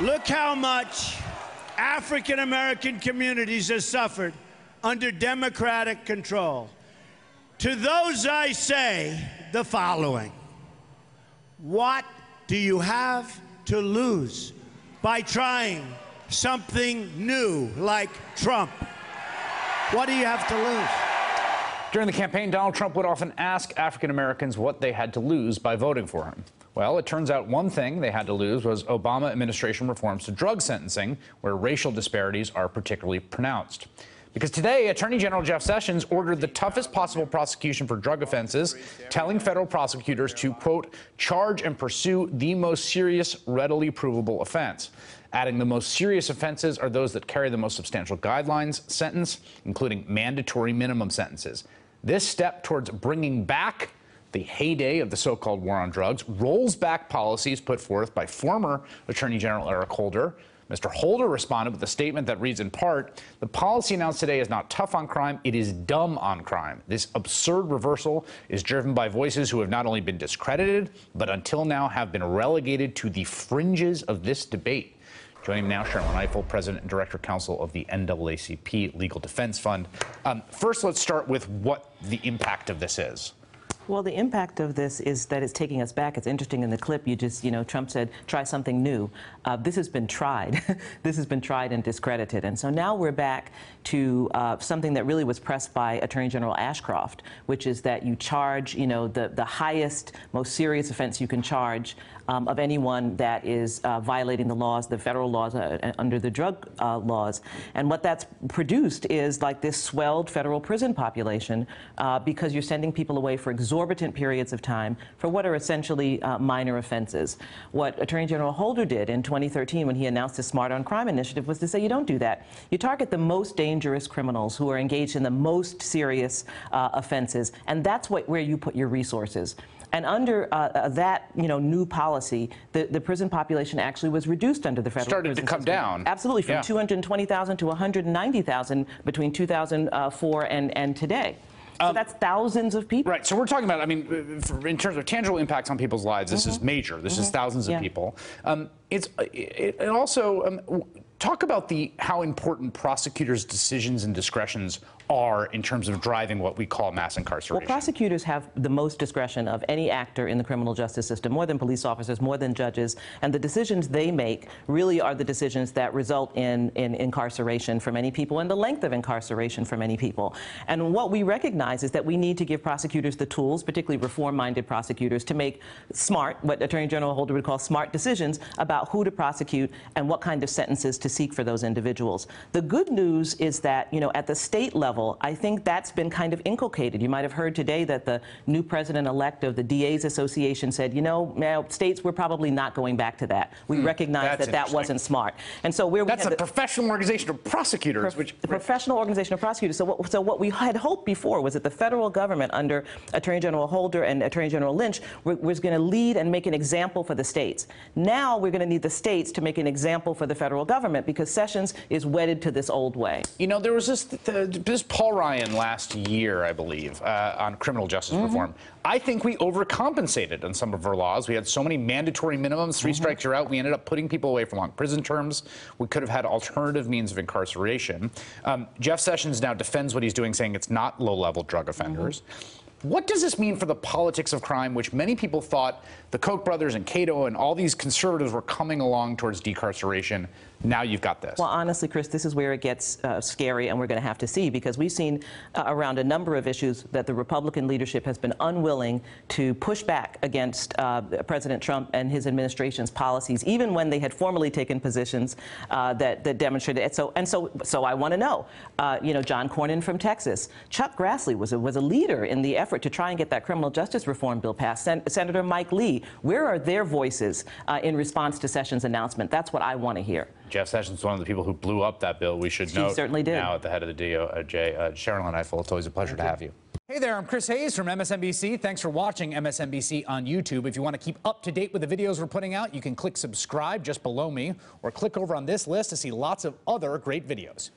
Look how much African American communities have suffered under Democratic control. To those I say the following: what do you have to lose by trying something new like Trump? What do you have to lose? During the campaign, Donald Trump would often ask African Americans what they had to lose by voting for him. Well, it turns out one thing they had to lose was Obama administration reforms to drug sentencing, where racial disparities are particularly pronounced. Because today, Attorney General Jeff Sessions ordered the toughest possible prosecution for drug offenses, telling federal prosecutors to, quote, charge and pursue the most serious, readily provable offense. Adding the most serious offenses are those that carry the most substantial guidelines sentence, including mandatory minimum sentences. This step towards bringing back the heyday of the so-called war on drugs rolls back policies put forth by former Attorney General Eric Holder. Mr. Holder responded with a statement that reads in part, "The policy announced today is not tough on crime, it is dumb on crime. This absurd reversal is driven by voices who have not only been discredited, but until now have been relegated to the fringes of this debate." Joining me now, Sharylin Ifill, President and Director Counsel of the NAACP Legal Defense Fund. First, let's start with what the impact of this is. Well, the impact of this is that it's taking us back. It's interesting in the clip you just, Trump said, try something new. This has been tried. This has been tried and discredited. And so now we're back to something that really was pressed by Attorney General Ashcroft, which is that you charge, the highest, most serious offense you can charge of anyone that is violating the laws, the federal laws under the drug laws. And what that's produced is like this swelled federal prison population because you're sending people away for exorbitant periods of time for what are essentially minor offenses. What Attorney General Holder did in 2013 when he announced his Smart on Crime initiative was to say, you don't do that. You target the most dangerous criminals who are engaged in the most serious offenses, and that's where you put your resources. And under that, new policy, the prison population actually was reduced under the federal started to come system. down. Absolutely, from 220,000 to 190,000 between 2004 and today. So that's thousands of people. Right. So we're talking about, in terms of tangible impacts on people's lives, this is major. This is thousands of people. It also talk about how important prosecutors' decisions and discretions are in terms of driving what we call mass incarceration. Well, prosecutors have the most discretion of any actor in the criminal justice system, more than police officers, more than judges, and the decisions they make really are the decisions that result in incarceration for many people and the length of incarceration for many people. And what we recognize is that we need to give prosecutors the tools, particularly reform-minded prosecutors, to make smart, what Attorney General Holder would call smart decisions about who to prosecute and what kind of sentences to seek for those individuals. The good news is that, at the state level, I think that's been kind of inculcated. You might have heard today that the new president-elect of the DA's Association said, now states, we're probably not going back to that. We recognize that wasn't smart. And so that's a professional organization of prosecutors. The professional organization of prosecutors. So what we had hoped before was that the federal government under Attorney General Holder and Attorney General Lynch was going to lead and make an example for the states. Now we're going to need the states to make an example for the federal government because Sessions is wedded to this old way. There was this Paul Ryan last year, I believe, on criminal justice reform. I think we overcompensated on some of our laws. We had so many mandatory minimums, 3 strikes you're out. We ended up putting people away from long prison terms. We could have had alternative means of incarceration. Jeff Sessions now defends what he's doing, saying it's not low-level drug offenders. What does this mean for the politics of crime, which many people thought the Koch brothers and Cato and all these conservatives were coming along towards decarceration? Now you've got this. Well, honestly, Chris, this is where it gets scary, and we're going to have to see, because we've seen around a number of issues that the Republican leadership has been unwilling to push back against President Trump and his administration's policies, even when they had formally taken positions that demonstrated it. So I want to know, John Cornyn from Texas, Chuck Grassley was a leader in the effort to try and get that criminal justice reform bill passed. Senator Mike Lee, where are their voices in response to Sessions' announcement? That's what I want to hear. Jeff Sessions is one of the people who blew up that bill. We should know certainly did. Now at the head of the DOJ. Sharylin Ifill, it's always a pleasure to have you. Hey there, I'm Chris Hayes from MSNBC. Thanks for watching MSNBC on YouTube. If you want to keep up to date with the videos we're putting out, you can click subscribe just below me or click over on this list to see lots of other great videos.